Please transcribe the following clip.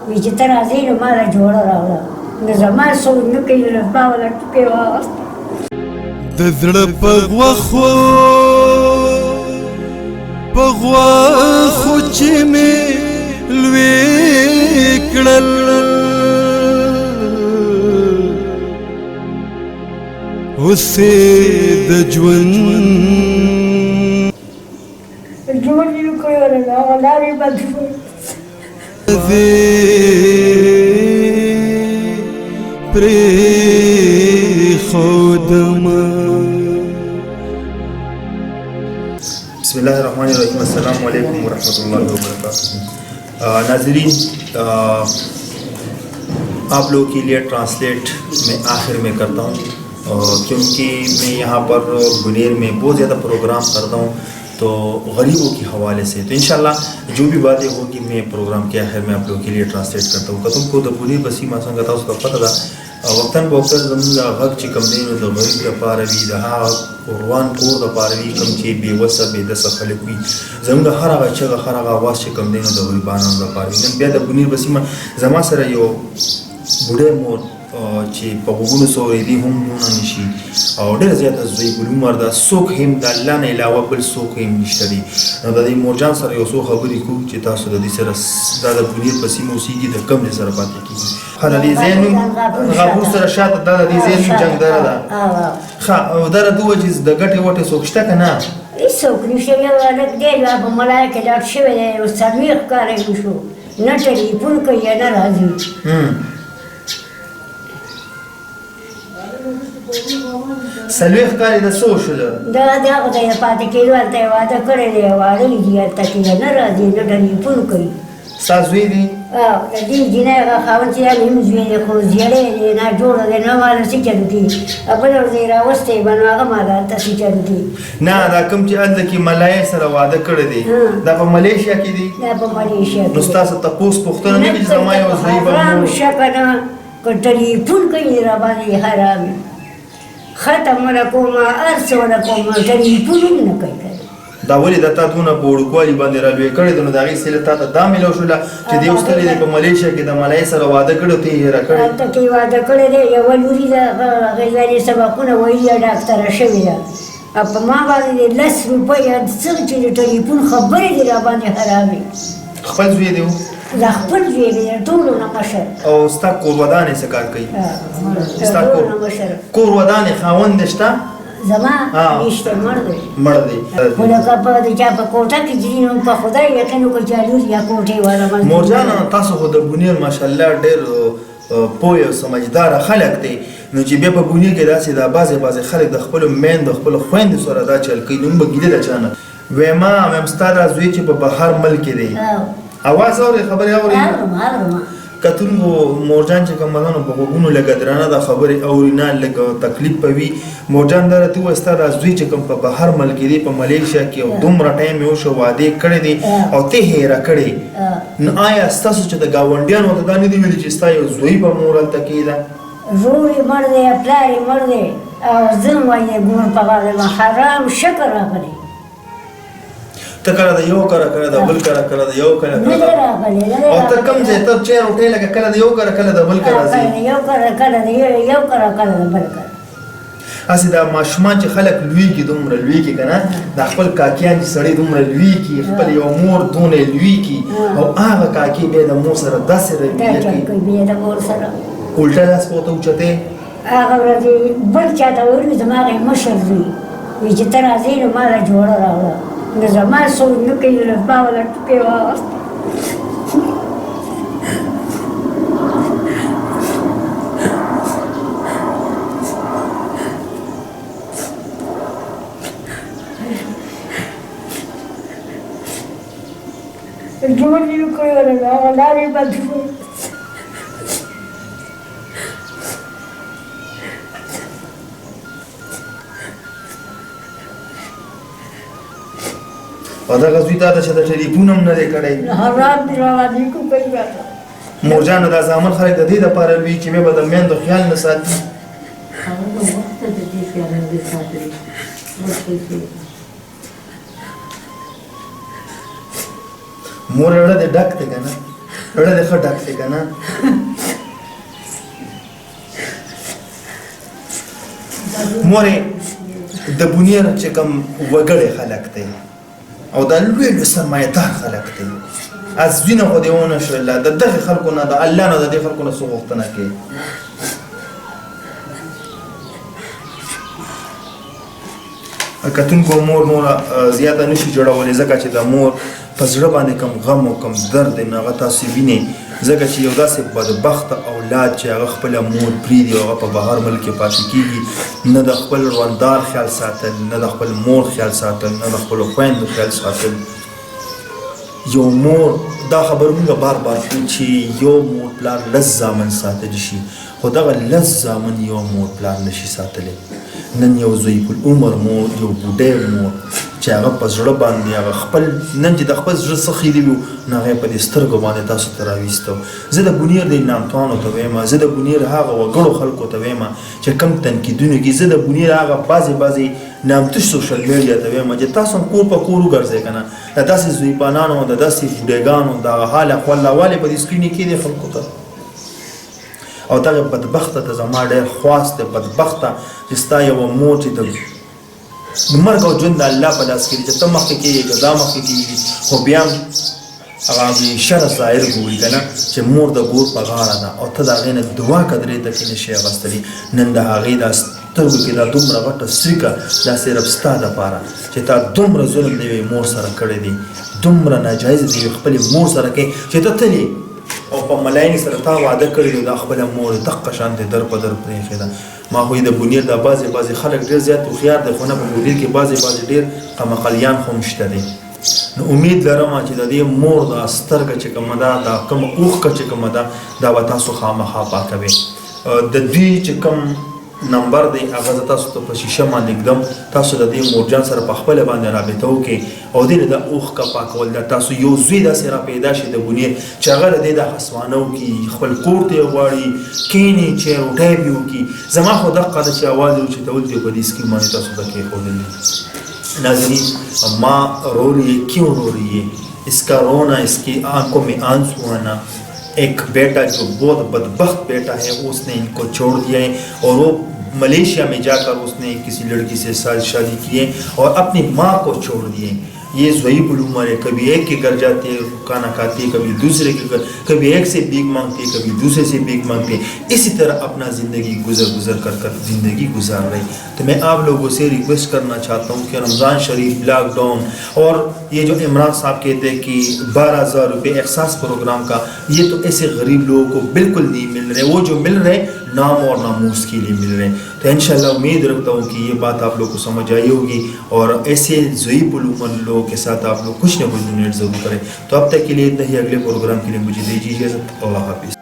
وی چې ته راځې نو ما له جوړه راوړه نو زما څوک نه کوي نو ما وله ټوکې واغوست د زړه په غوښو چې مې لوی کړل اوسې د ژوند ژوند یې کړی وله نو هغه لارې بند کړې بسم الله الرحمن الرحیم السلام علیکم ورحمۃ اللہ وبرکاتہ ناظرین آپ لوگوں کے لیے ٹرانسلیٹ میں آخر میں کرتا ہوں کیونکہ میں یہاں پر بنیر میں بہت زیادہ پروگرام کرتا ہوں تو غریبوں کے حوالے سے تو انشاءاللہ جو بھی باتیں ہوگی میں پروگرام کے آخر میں آپ لوگوں کے لیے ٹرانسلیٹ کرتا ہوں تم کو د بنیر بسی ما څنګه تاسو ته پته ده وقتاً بوقتاً زموږ غږ چې کوم دی نو د غریب لپاره وي د هغه روان کور دپاره وي کوم چې بېوسه بېدسه خلک وي زموږ هر هغه چغه هر هغه اواز چې کوم دی نو د غریبانو لپاره وي نن بیا د بنیر په سیمه زما سره یو بوډۍ مور چې په غوږونو څه اورېدي هم مونه نه شي او ډېره زیاته ضعیف العمر ده څوک هم د الله نه علاوه بل څوک هم نشته دي نو د دې مورجان سره یو څو خبرې کوو چې تاسو د دې سره دا د بنیر په سیمه اوسېږي د کوم ځای سره پاتې کېږي د دې ځای نوم غاپور سره شاته دا د دې ځای نوم جنګدره ده ښه او دره د وجې د ګټې وټې څوک شته که نه هېڅوک نشته یو هلک دی دا په ملایکې ډاډ شوی دی یو څلوېښت کاله یې وشو نه ټلیفون کوي نه راځي څلوېښت کال د څه وشول دا د هغه ځای نه پاتې کېدو هلته یې واده کړی دی واړه یې دي هلته کې نه راځي نه ټلیفون کوي ستا زوی دی د دې جینۍ هغه خاوند چې دی هم زوی دی خو زیړی دی ناجوړه دی نه ماله څه چلو کي بل ورځ یې راوستی به نو هغه ماله هلته څه چلو کي نه دا کوم چې هلته کې ملایې سره واده کړی دی دا په ملیشیا کې دی دا په ملیشیا کې نو ستاسو تپوس پوښتنه نه کېږي چې زما یو زوی به حرام شه که نه که ټلیفون کوي راباندې حرام وي ختم ونه کومه هر څه ونه کومه ټلیفون هم نه کوي دا ولې د تا دونه په وړوکوالي باندې رالوی کړی دی نو د هغې سیله تا ته دا میلاو شوله چې دې اوستلی دی په ملیشیا کې د ملایې سره واده کړی ته یې هېره کړې هلته کې واده کړی دی یوه لوري ده هغې ځانې سبقونه ویلي ده ډاکټره شوې ده او په ما باندې د 10 روپۍ څه چې د ټلیفون خبرې دي راباندې حرامې خپل زوی دی دا خپل زوی دی د ټولو نه مشر او ستا کور ودانې څه کار کوي ستا ټولو نه مشر کور ودانې خاوند شته زما نشته مړ دی مړ دی خو لکه په د چا په کوټه کې ځي نو په خدای یقین وکړه چې الوز یا کوټې والا باندې مورجانه تاسو خو د بنیر ماشاءالله ډېر پوه او سمجداره خلک دی نو چې بیا په بنیر کې داسې دا بعضې خلک د خپلو میندو خپلو خویندو سره دا چل کوي نو هم به ګیله د چا نه ویما ویم ستا دا زوی چې په بهر ملک کې دی اواز اورې خبرې اورې کتون مورجان چې کوم مدانو په غوږونو لږه درانه دا خبرې اوري نه لږ تکلیف به وي مورجان دا راته ووایه ستا دا زوی چې کوم په بهر ملک دی په ملیشیا کې او دومره ټایم یې وشو وعدې کړی دی او ته هېره کړې نو آیا ستاسو چې د ګاونډیانو ته دا نه دي ویلي چې ستا یو زوی به مور هلته کېده زوی یې مړ دی پلار یې مړ دی او زه هم وایي ګور په غاړه ما حرام شکر راغلی ته کله د یو کره کله د بل کره کله د یو کره کله او ته کوم ځای ته چیر وټې لکه کله د یو کره کله د بل کره ځي یو کره کله د یو کره کله د بل کره هسې دا ماشومان چې خلک لویږي دومره لویږي که نه دا خپل کاکیان چې سړی دومره لویږي خپل یو مور دونه لویږي او هغه کاکي بیا د مور سره داسې رویه کوي بیا د مور سره الټه لاس په ورته اوچتې هغه ورځ بل چا ته ویلي زما هغې مشر زوی وایي چې ته راځې نو ما له جوړه راوړه نو زما څوک نه کوي نو ما وله ټوکې واغوست ژوند یې کړی وله نو هغه لارې بند کړې او دغه زوی تا ته چې د ټلیفون هم نه دی کړی حرام دي راغلي کوم کوي راته مورجانو دا زامن خلک د دې دپاره لوي چې بیا به د میندو خیال نه ساتي مور اړه دې ډک دی که نه زړه دې ښه ډک دی که نه مورې د بونیر چې کوم وګړی خلک دی او دا لوی لوی سرمایه‌دار خلک دی از وینه خو دې ونه شړله د دغې خلکو نه د الله نه د دې خلکو نه څه غوښتنه کوي کتونکو مور نوره زیاته نشي جوړولی ځکه چې د مور په زړه باندې کم غم او کم درد دی نو هغه تاسو وینئ ځکه چې یو داسې بدبخته اولاد چې هغه خپله مور پرېږدي او هغه په بهر ملک کې پاتې کېږي نه د خپل روندار خیال ساتل نه د خپل مور خیال ساتل نه د خپلو خویندو خیال ساتل یو مور دا خبر مونږ بار بار کوو چې یو مور پلار لس زامن ساتلی شي خو دغه لس زامن یو مور پلار نشي ساتلی نن یو ضعیف العمر مور یو بوډۍ مور چې هغه په زړه باندې هغه خپل نن چې د خپل زړه څه خیري وي نو هغه یې په دې سترګو باندې تاسو ته راویسته زه د بونیر د نامتوانو ته وایم زه د بونیر هغه وګړو خلکو ته وایم چې کم تنقیدونه کوي زه د بونیر هغه بعضې نامتو سوشل میډیا ته وایم چې تاسو هم کور په کور وګرځئ که نه د داسې ضعیفانانو د داسې بوډېګانو دغه حال احوالوالې په دې سکرینې کې دی خلکو ته او دغه بدبخته ته زما ډېر خواست دی بدبخته چې ستا یوه مور چې د مرګ او ژوند د الله په لاس کې دي چې ته مخکې کېږي که دا مخکې کېږي خو بیا هم هغه شر ظاهر ګوري که نه چې مور د ګور په غاړه ده او ته د هغې نه دعا قدرې ته کې نشي اخیستلی نن د هغې دا سترګو کې دا دومره غټه سریکه دا صرف ستا دپاره چې تا دومره ظلم د یوې مور سره کړی دی دومره ناجایز د یوې خپلې مور سره کوي چې ته تلې او په ملاینې سره تا واده کړی دی دا خپله مور دقه شانتې در په در پرېښې ده ما خو د بونیر دا بعضې خلک ډېر زیات هوښیار دی خو نه په بونیر کې بعضې ډېر قمقلیان خو هم شته دی نو امید لرم چې د دې مور دا سترګه چې کومه ده دا کومه اوښکه چې کومه ده دا به تاسو خامخا پاکوئ د دوی چې کوم نمبر دی هغه زه تاسو ته په شیشه باندې ږدم تاسو د دې مورجان سره په خپله باندې رابطه وکړئ او دې د اوښکه پاکول ده تاسو یو زوی داسې را پیدا شي د بونیر چې هغه د دې د هسوانه وکړي خپل کور ته یې غواړي کښېني چې روټۍ پې وکړي زما خو دقه ده چې اواز یې اوچتول دی په دې سکرین باندې تاسو ته کېښودل ناظرین माँ रो रही है क्यों रो रही है इसका रोना इसकी आंखों में आंसू आना एक बेटा जो बहुत बदबख्त बेटा है उसने इनको छोड़ दिया है और वो मलेशिया में जाकर उसने किसी लड़की से शादी की है और अपनी माँ को छोड़ दिए ये ज़ईफ़ उम्र है कभी एक के घर जाती है खाना खाती है कभी दूसरे के घर कभी एक से भीख मांगती है कभी दूसरे से भीख मांगती है इसी तरह अपना ज़िंदगी गुजर कर ज़िंदगी गुजार रही तो मैं आप लोगों से रिक्वेस्ट करना चाहता हूँ कि रमज़ान शरीफ लॉकडाउन और ये जो इमरान साहब कहते हैं कि 12,000 रुपये एहसास प्रोग्राम का ये तो ऐसे गरीब लोगों को बिल्कुल नहीं मिल रहे वो जो मिल रहे नाम और नामूस के लिए मिल रहे हैं तो इंशाल्लाह उम्मीद रखता हूँ कि ये बात आप लोग को समझ आई होगी और ऐसे ज़ईफ़ उम्र लोगों के साथ आप लोग कुछ ना कुछ डोनेट ज़रूर करें तो अब तक के लिए इतना ही अगले प्रोग्राम के लिए मुझे दीजिए इजाज़त अल्लाह हाफ़िज़।